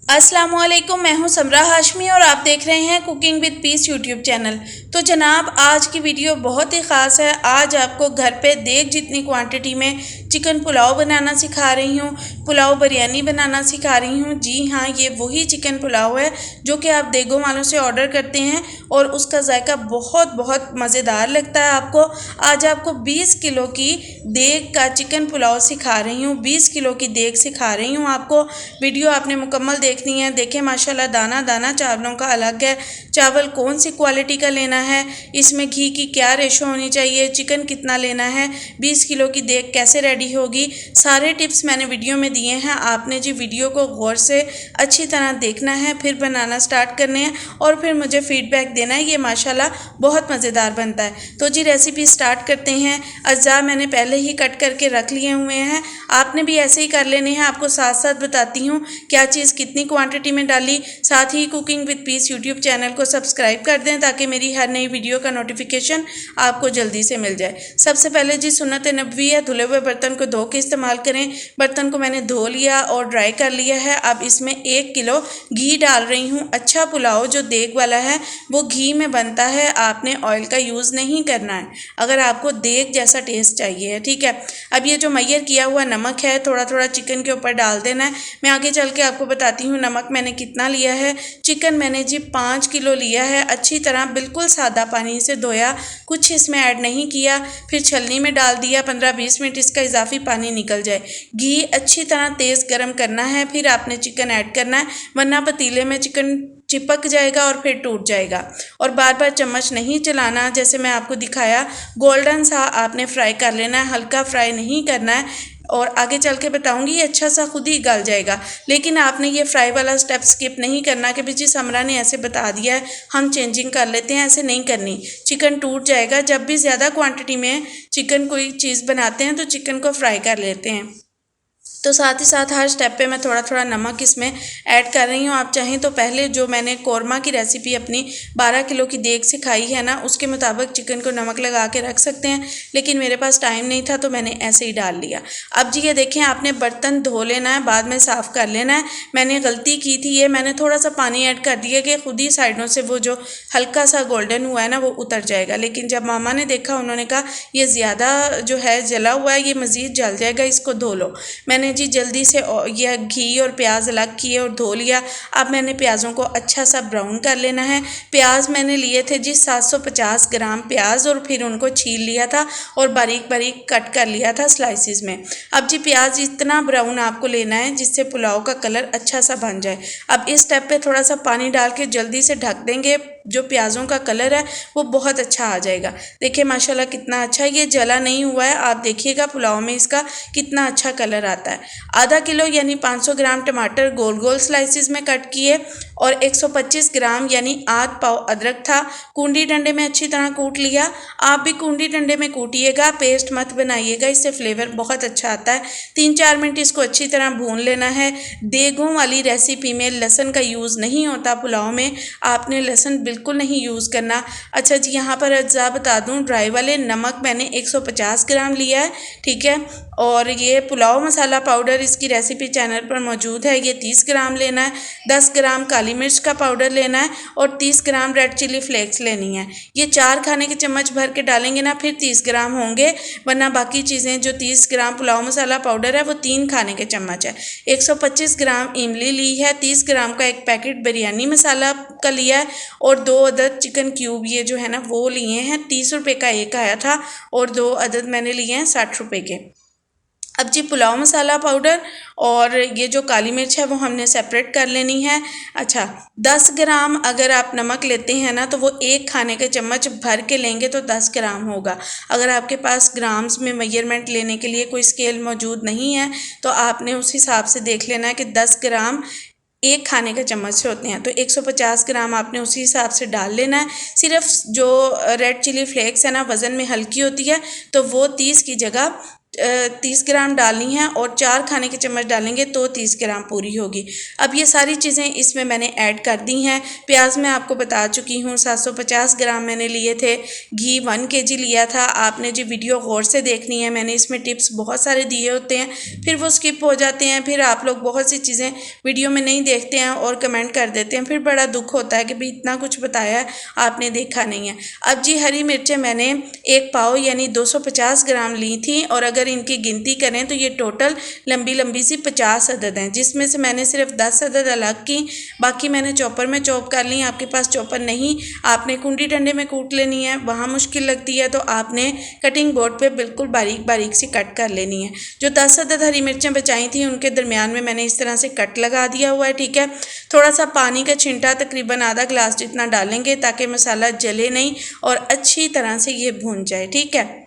अस्सलामुअलैकुम, मैं हूं समरा हाशमी और आप देख रहे हैं cooking with Peace YouTube channel. तो जनाब, आज की वीडियो बहुत ही ख़ास है। आज आपको घर पे देग जितनी क्वांटिटी में चिकन पुलाव बनाना सिखा रही हूं, पुलाव बिरयानी बनाना सिखा रही हूं। जी हाँ, ये वही चिकन पुलाव है जो कि आप देगों वालों से ऑर्डर करते हैं और उसका जायका बहुत बहुत मज़ेदार लगता है आपको। आज आपको 20 किलो की देग का चिकन पुलाव सिखा रही हूँ, 20 किलो की देग सिखा रही हूँ आपको। वीडियो आपने मुकम्मल देखनी है। देखें माशाल्लाह, दाना दाना चावलों का अलग है। चावल कौन सी क्वालिटी का लेना है, इसमें घी की क्या रेशो होनी चाहिए, चिकन कितना लेना है, 20 किलो की देग कैसे रेडी होगी, सारे टिप्स मैंने वीडियो में दिए हैं। आपने जी वीडियो को गौर से अच्छी तरह देखना है, फिर बनाना स्टार्ट करने हैं और फिर मुझे फीडबैक देना है। ये माशाल्लाह बहुत मज़ेदार बनता है। तो जी रेसिपी स्टार्ट करते हैं। अज्जा मैंने पहले ही कट करके रख लिए हुए हैं, आपने भी ऐसे ही कर लेने हैं। आपको साथ साथ बताती हूँ क्या चीज़ कितनी क्वांटिटी में डाली। साथ ही cooking with Peace YouTube channel को सब्सक्राइब कर दें ताकि मेरी हर नई वीडियो का नोटिफिकेशन आपको जल्दी से मिल जाए। सबसे पहले जी सुन्नत नबवी है, धुले हुए बर्तन को धो के इस्तेमाल करें। बर्तन को मैंने धो लिया और ड्राई कर लिया है। अब इसमें 1 किलो घी डाल रही हूँ। अच्छा पुलाव जो देग वाला है वो घी में बनता है, आपने ऑयल का यूज़ नहीं करना है अगर आपको देग जैसा टेस्ट चाहिए है, ठीक है। अब ये जो मैयर किया हुआ नमक है थोड़ा थोड़ा चिकन के ऊपर डाल देना है। मैं आगे चल के आपको बताती हूँ नमक मैंने कितना लिया है। चिकन मैंने जी 5 किलो लिया है। अच्छी तरह बिल्कुल सादा पानी से धोया, कुछ इसमें ऐड नहीं किया, फिर छलनी में डाल दिया। 15-20 मिनट इसका इजाफी पानी निकल जाए। घी अच्छी तरह तेज़ गर्म करना है, फिर आपने चिकन ऐड करना है, वरना पतीले में चिकन चिपक जाएगा और फिर टूट जाएगा। और बार बार चम्मच नहीं चलाना, जैसे मैं आपको दिखाया गोल्डन सा आपने फ्राई कर लेना है, हल्का फ्राई नहीं करना है। और आगे चल के बताऊंगी ये अच्छा सा खुद ही गल जाएगा, लेकिन आपने ये फ्राई वाला स्टेप स्किप नहीं करना कि जी समरा ने ऐसे बता दिया है हम चेंजिंग कर लेते हैं। ऐसे नहीं करनी, चिकन टूट जाएगा। जब भी ज़्यादा क्वांटिटी में चिकन कोई चीज़ बनाते हैं तो चिकन को फ्राई कर लेते हैं। तो साथ ही साथ हर स्टेप पे मैं थोड़ा थोड़ा नमक इसमें ऐड कर रही हूँ। आप चाहें तो पहले जो मैंने कौरमा की रेसिपी अपनी 12 किलो की देग सिखाई है ना, उसके मुताबिक चिकन को नमक लगा के रख सकते हैं, लेकिन मेरे पास टाइम नहीं था तो मैंने ऐसे ही डाल लिया। अब जी ये देखें, आपने बर्तन धो लेना है, बाद में साफ़ कर लेना है। मैंने गलती की थी, ये मैंने थोड़ा सा पानी ऐड कर दिया कि खुद ही साइडों से वो जो हल्का सा गोल्डन हुआ है ना वो उतर जाएगा। लेकिन जब मामा ने देखा उन्होंने कहा ये ज़्यादा जो है जला हुआ है, ये मज़ीद जल जाएगा, इसको धो लो। मैंने जी जल्दी से यह घी और प्याज अलग किए और धो लिया। अब मैंने प्याज़ों को अच्छा सा ब्राउन कर लेना है। प्याज मैंने लिए थे जी 750 ग्राम प्याज और फिर उनको छील लिया था और बारीक बारीक कट कर लिया था स्लाइसिस में। अब जी प्याज इतना ब्राउन आपको लेना है जिससे पुलाव का कलर अच्छा सा बन जाए। अब इस स्टेप पे थोड़ा सा पानी डाल के जल्दी से ढक देंगे, जो प्याज़ों का कलर है वो बहुत अच्छा आ जाएगा। देखिए माशाल्लाह कितना अच्छा ये जला नहीं हुआ है। आप देखिएगा पुलाव में इसका कितना अच्छा कलर आता है। आधा किलो यानी 500 ग्राम टमाटर गोल गोल स्लाइसिस में कट किए और 125 ग्राम यानी आध पाव अदरक था, कूंडी डंडे में अच्छी तरह कूट लिया। आप भी कूंडी डंडे में कूटिएगा, पेस्ट मत बनाइएगा, इससे फ्लेवर बहुत अच्छा आता है। 3-4 मिनट इसको अच्छी तरह भून लेना है। देगों वाली रेसिपी में लहसुन का यूज़ नहीं होता, पुलाव में आपने लहसुन बिल्कुल नहीं यूज़ करना। अच्छा जी, यहाँ पर अज्जा बता दूँ, ड्राई वाले नमक मैंने 150 ग्राम लिया है, ठीक है। और ये पुलाव मसाला पाउडर इसकी रेसिपी चैनल पर मौजूद है, ये 30 ग्राम लेना है। 10 ग्राम काली मिर्च का पाउडर लेना है और 30 ग्राम रेड चिली फ्लेक्स लेनी है। ये 4 खाने के चम्मच भर के डालेंगे ना फिर 30 ग्राम होंगे, वरना बाकी चीज़ें जो 30 ग्राम पुलाव मसाला पाउडर है वो 3 खाने के चम्मच है। 125 ग्राम इमली ली है, 30 ग्राम का एक पैकेट बिरयानी मसाला का लिया है और 2 अदद चिकन क्यूब ये जो है ना वो लिए हैं। 30 रुपये का एक आया था और 2 अदद मैंने लिए हैं 60 रुपये के। अब जी पुलाव मसाला पाउडर और ये जो काली मिर्च है वो हमने सेपरेट कर लेनी है। अच्छा, 10 ग्राम अगर आप नमक लेते हैं ना तो वो 1 खाने के चम्मच भर के लेंगे तो 10 ग्राम होगा। अगर आपके पास ग्राम्स में मेजरमेंट लेने के लिए कोई स्केल मौजूद नहीं है तो आपने उस हिसाब से देख लेना है कि 10 ग्राम 1 खाने के चम्मच से होते हैं, तो 150 ग्राम आपने उसी हिसाब से डाल लेना है। सिर्फ जो रेड चिली फ्लेक्स है ना वज़न में हल्की होती है, तो वो 30 की जगह 30 ग्राम डालनी है और 4 खाने के चम्मच डालेंगे तो 30 ग्राम पूरी होगी। अब ये सारी चीज़ें इसमें मैंने ऐड कर दी हैं। प्याज मैं आपको बता चुकी हूँ 750 ग्राम मैंने लिए थे। घी 1 kg लिया था। आपने जी वीडियो गौर से देखनी है, मैंने इसमें टिप्स बहुत सारे दिए होते हैं, फिर वो स्किप हो जाते हैं, फिर आप लोग बहुत सी चीज़ें वीडियो में नहीं देखते हैं और कमेंट कर देते हैं, फिर बड़ा दुख होता है कि भाई इतना कुछ बताया है आपने देखा नहीं है। अब जी हरी मिर्चें मैंने 1 पाव यानी 250 ग्राम ली थी और अगर इनकी गिनती करें तो ये टोटल लंबी लंबी सी 50 अदद हैं, जिसमें से मैंने सिर्फ 10 अदद अलग की, बाकी मैंने चॉपर में चॉप कर ली। आपके पास चॉपर नहीं, आपने कुंडी डंडे में कूट लेनी है, वहाँ मुश्किल लगती है तो आपने कटिंग बोर्ड पे बिल्कुल बारीक बारीक सी कट कर लेनी है। जो 10 अदद हरी मिर्चें बचाई थी उनके दरमियान में मैंने इस तरह से कट लगा दिया हुआ है, ठीक है। थोड़ा सा पानी का छिंटा तकरीबन आधा गिलास जितना डालेंगे ताकि मसाला जले नहीं और अच्छी तरह से ये भून जाए, ठीक है।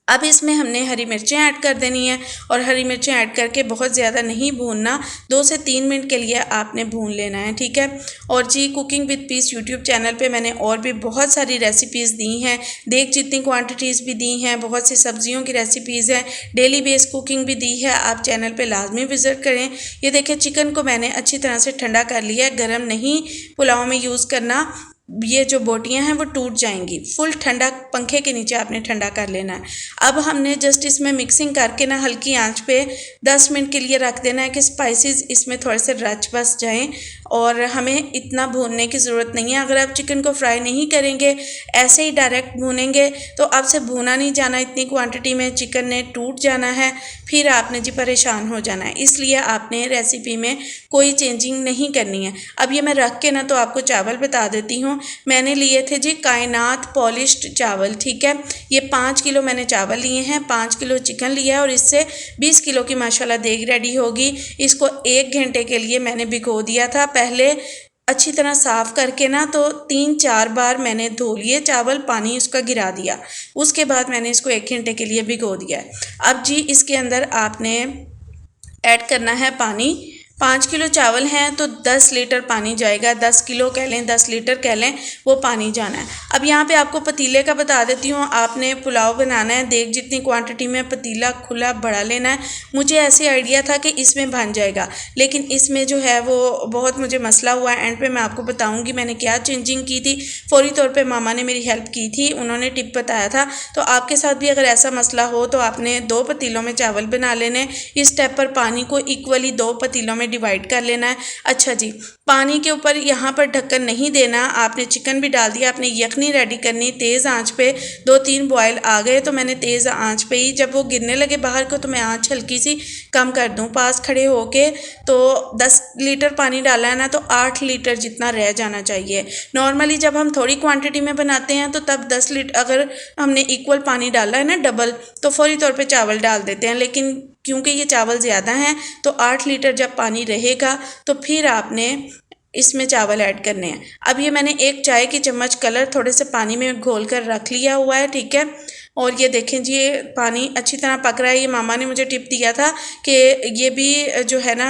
अब इसमें हमने हरी मिर्चें ऐड कर देनी है और हरी मिर्चें ऐड करके बहुत ज़्यादा नहीं भूनना, 2 से 3 मिनट के लिए आपने भून लेना है, ठीक है। और जी cooking with Peace YouTube channel पे मैंने और भी बहुत सारी रेसिपीज़ दी हैं, देख जितनी क्वांटिटीज़ भी दी हैं, बहुत सी सब्जियों की रेसिपीज़ हैं, डेली बेस कुकिंग भी दी है। आप चैनल पर लाजमी विज़िट करें। ये देखिए चिकन को मैंने अच्छी तरह से ठंडा कर लिया है, गर्म नहीं पुलाव में यूज़ करना, ये जो बोटियां हैं वो टूट जाएंगी। फुल ठंडा पंखे के नीचे आपने ठंडा कर लेना है। अब हमने जस्ट इसमें मिक्सिंग करके ना हल्की आंच पे 10 मिनट के लिए रख देना है कि स्पाइसेस इसमें थोड़े से रच बस जाएं और हमें इतना भूनने की ज़रूरत नहीं है। अगर आप चिकन को फ्राई नहीं करेंगे, ऐसे ही डायरेक्ट भूनेंगे तो आपसे भूना नहीं जाना, इतनी क्वांटिटी में चिकन ने टूट जाना है, फिर आपने जी परेशान हो जाना है। इसलिए आपने रेसिपी में कोई चेंजिंग नहीं करनी है। अब ये मैं रख के ना तो आपको चावल बता देती हूँ। मैंने लिए थे जी कायनात पॉलिश्ड चावल, ठीक है। ये 5 किलो मैंने चावल लिए हैं, 5 किलो चिकन लिया है और इससे 20 किलो की माशाल्लाह देग रेडी होगी। इसको 1 घंटे के लिए मैंने भिगो दिया था। पहले अच्छी तरह साफ़ करके ना तो 3-4 बार मैंने धो लिए चावल, पानी उसका गिरा दिया, उसके बाद मैंने इसको 1 घंटे के लिए भिगो दिया है। अब जी इसके अंदर आपने ऐड करना है पानी। 5 किलो चावल हैं तो 10 लीटर पानी जाएगा, 10 किलो कह लें 10 लीटर कह लें, वो पानी जाना है। अब यहाँ पे आपको पतीले का बता देती हूँ। आपने पुलाव बनाना है, देख जितनी क्वांटिटी में पतीला खुला बड़ा लेना है। मुझे ऐसे आइडिया था कि इसमें बन जाएगा, लेकिन इसमें जो है वो बहुत मुझे मसला हुआ है। एंड पे मैं आपको बताऊँगी मैंने क्या चेंजिंग की थी। फौरी तौर पर मामा ने मेरी हेल्प की थी, उन्होंने टिप बताया था। तो आपके साथ भी अगर ऐसा मसला हो तो आपने 2 पतीलों में चावल बना लेने। इस स्टेप पर पानी को इक्वली 2 पतीलों में डिवाइड कर लेना है। अच्छा जी, पानी के ऊपर यहाँ पर ढक्कन नहीं देना। आपने चिकन भी डाल दिया, आपने यखनी रेडी करनी तेज़ आंच पे। 2-3 बॉयल आ गए तो मैंने तेज़ आंच पे ही, जब वो गिरने लगे बाहर को तो मैं आंच हल्की सी कम कर दूँ। पास खड़े होके तो 10 लीटर पानी डाला है ना तो 8 लीटर जितना रह जाना चाहिए। नॉर्मली जब हम थोड़ी क्वांटिटी में बनाते हैं तो तब 10 लीटर, अगर हमने इक्वल पानी डाला है ना डबल, तो फौरी तौर पे चावल डाल देते हैं। लेकिन क्योंकि ये चावल ज़्यादा हैं तो 8 लीटर जब पानी रहेगा तो फिर आपने इसमें चावल ऐड करने हैं। अब ये मैंने 1 चाय की चम्मच कलर थोड़े से पानी में घोल कर रख लिया हुआ है, ठीक है। और ये देखें जी ये पानी अच्छी तरह पक रहा है। ये मामा ने मुझे टिप दिया था कि ये भी जो है ना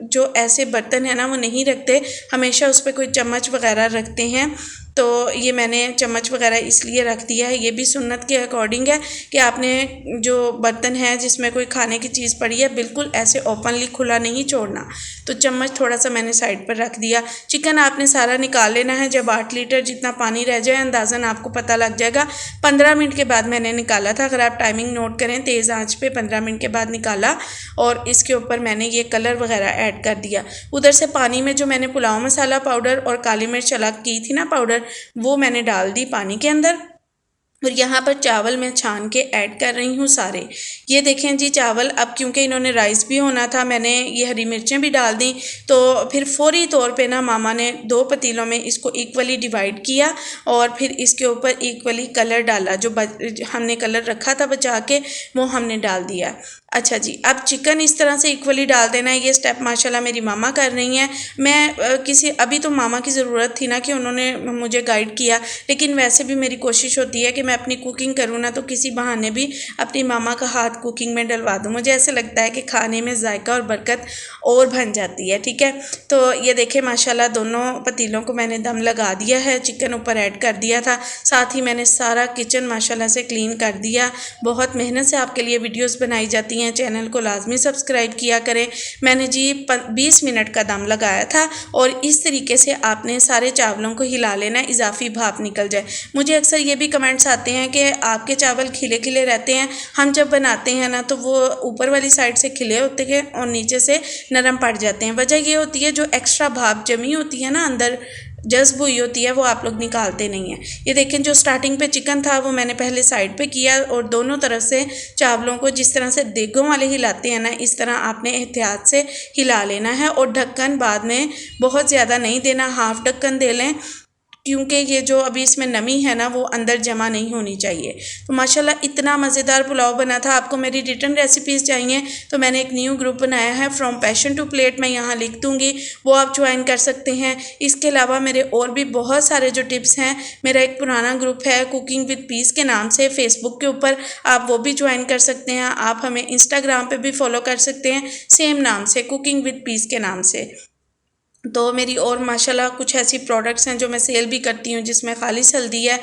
जो ऐसे बर्तन है ना वो नहीं रखते, हमेशा उस पर कोई चम्मच वगैरह रखते हैं। तो ये मैंने चम्मच वगैरह इसलिए रख दिया है। ये भी सुन्नत के अकॉर्डिंग है कि आपने जो बर्तन है जिसमें कोई खाने की चीज़ पड़ी है बिल्कुल ऐसे ओपनली खुला नहीं छोड़ना। तो चम्मच थोड़ा सा मैंने साइड पर रख दिया। चिकन आपने सारा निकाल लेना है। जब 8 लीटर जितना पानी रह जाए अंदाज़न आपको पता लग जाएगा। 15 मिनट के बाद मैंने निकाला था। अगर आप टाइमिंग नोट करें तेज़ आंच पे 15 मिनट के बाद निकाला और इसके ऊपर मैंने ये कलर वगैरह ऐड कर दिया। उधर से पानी में जो मैंने पुलाव मसाला पाउडर और काली मिर्च अलग की थी ना पाउडर, वो मैंने डाल दी पानी के अंदर और यहाँ पर चावल मैं छान के ऐड कर रही हूँ सारे। ये देखें जी चावल, अब क्योंकि इन्होंने राइस भी होना था मैंने ये हरी मिर्चें भी डाल दी, तो फिर फौरी तौर पे ना मामा ने 2 पतीलों में इसको इक्वली डिवाइड किया और फिर इसके ऊपर इक्वली कलर डाला। जो हमने कलर रखा था बचा के वो हमने डाल दिया। अच्छा जी, अब चिकन इस तरह से इक्वली डाल देना है। ये स्टेप माशाल्लाह मेरी मामा कर रही हैं। मैं अभी तो मामा की ज़रूरत थी ना कि उन्होंने मुझे गाइड किया, लेकिन वैसे भी मेरी कोशिश होती है कि मैं अपनी कुकिंग करूँ ना तो किसी बहाने भी अपनी मामा का हाथ कुकिंग में डलवा दूँ। मुझे ऐसे लगता है कि खाने में जायका और बरकत और बन जाती है। ठीक है, तो ये देखें माशाल्लाह दोनों पतीलों को मैंने दम लगा दिया है, चिकन ऊपर ऐड कर दिया था, साथ ही मैंने सारा किचन माशाल्लाह से क्लीन कर दिया। बहुत मेहनत से आपके लिए वीडियोस बनाई जाती हैं, चैनल को लाजमी सब्सक्राइब किया करें। मैंने जी 20 मिनट का दम लगाया था और इस तरीके से आपने सारे चावलों को हिला लेना, इजाफी भाप निकल जाए। मुझे अक्सर ये भी कमेंट्स आते हैं कि आपके चावल खिले खिले रहते हैं, हम जब बनाते हैं ना तो वो ऊपर वाली साइड से खिले होते हैं और नीचे से नरम पड़ जाते हैं। वजह ये होती है जो एक्स्ट्रा भाप जमी होती है ना, अंदर जज्ब हुई होती है, वो आप लोग निकालते नहीं हैं। ये देखें जो स्टार्टिंग पे चिकन था वो मैंने पहले साइड पे किया और दोनों तरफ से चावलों को जिस तरह से देगों वाले हिलाते हैं ना, इस तरह आपने एहतियात से हिला लेना है। और ढक्कन बाद में बहुत ज़्यादा नहीं देना, हाफ ढक्कन दे लें, क्योंकि ये जो अभी इसमें नमी है ना वो अंदर जमा नहीं होनी चाहिए। तो माशाल्लाह इतना मज़ेदार पुलाव बना था। आपको मेरी रिटर्न रेसिपीज़ चाहिए तो मैंने एक न्यू ग्रुप बनाया है, फ्रॉम पैशन टू प्लेट, मैं यहाँ लिख दूँगी, वो आप ज्वाइन कर सकते हैं। इसके अलावा मेरे और भी बहुत सारे जो टिप्स हैं, मेरा एक पुराना ग्रुप है कुकिंग विद पीस के नाम से फेसबुक के ऊपर, आप वो भी ज्वाइन कर सकते हैं। आप हमें इंस्टाग्राम पर भी फॉलो कर सकते हैं सेम नाम से, कुकिंग विद पीस के नाम से। तो मेरी और माशाल्लाह कुछ ऐसी प्रोडक्ट्स हैं जो मैं सेल भी करती हूँ, जिसमें खालिस हल्दी है,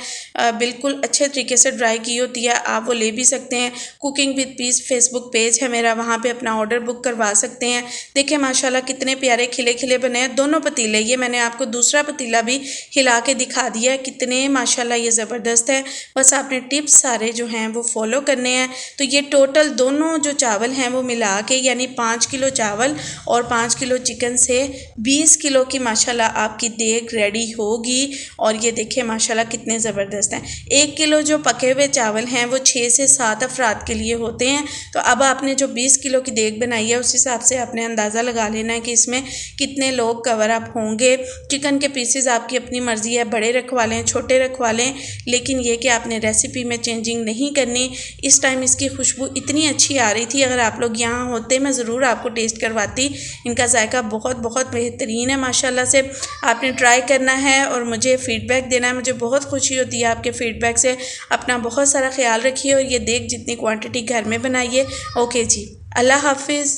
बिल्कुल अच्छे तरीके से ड्राई की होती है, आप वो ले भी सकते हैं। Cooking with piece Facebook page है मेरा, वहाँ पे अपना ऑर्डर बुक करवा सकते हैं। देखिए माशाल्लाह कितने प्यारे खिले खिले बने हैं दोनों पतीले। ये मैंने आपको दूसरा पतीला भी हिला के दिखा दिया है, कितने माशाल्लाह ये ज़बरदस्त है। बस आपने टिप्स सारे जो हैं वो फॉलो करने हैं। तो ये टोटल दोनों जो चावल हैं वो मिला के, यानी 5 किलो चावल और 5 किलो चिकन से 20 किलो की माशाल्लाह आपकी देग रेडी होगी। और ये देखिए माशाल्लाह कितने ज़बरदस्त हैं। 1 किलो जो पके हुए चावल हैं वो 6 से 7 अफराद के लिए होते हैं। तो अब आपने जो 20 किलो की देग बनाई है उस हिसाब से आपने अंदाज़ा लगा लेना है कि इसमें कितने लोग कवर अप होंगे। चिकन के पीसेस आपकी अपनी मर्ज़ी है, बड़े रखवा लें, छोटे रखवा लें, लेकिन ये कि आपने रेसिपी में चेंजिंग नहीं करनी। इस टाइम इसकी खुशबू इतनी अच्छी आ रही थी, अगर आप लोग यहाँ होते मैं ज़रूर आपको टेस्ट करवाती। इनका जायका बहुत बहुत बेहतरीन है माशाल्लाह से। आपने ट्राई करना है और मुझे फ़ीडबैक देना है, मुझे बहुत खुशी होती है आपके फ़ीडबैक से। अपना बहुत सारा ख्याल रखिए और ये देख जितनी क्वांटिटी घर में बनाइए। ओके जी, अल्लाह हाफिज़।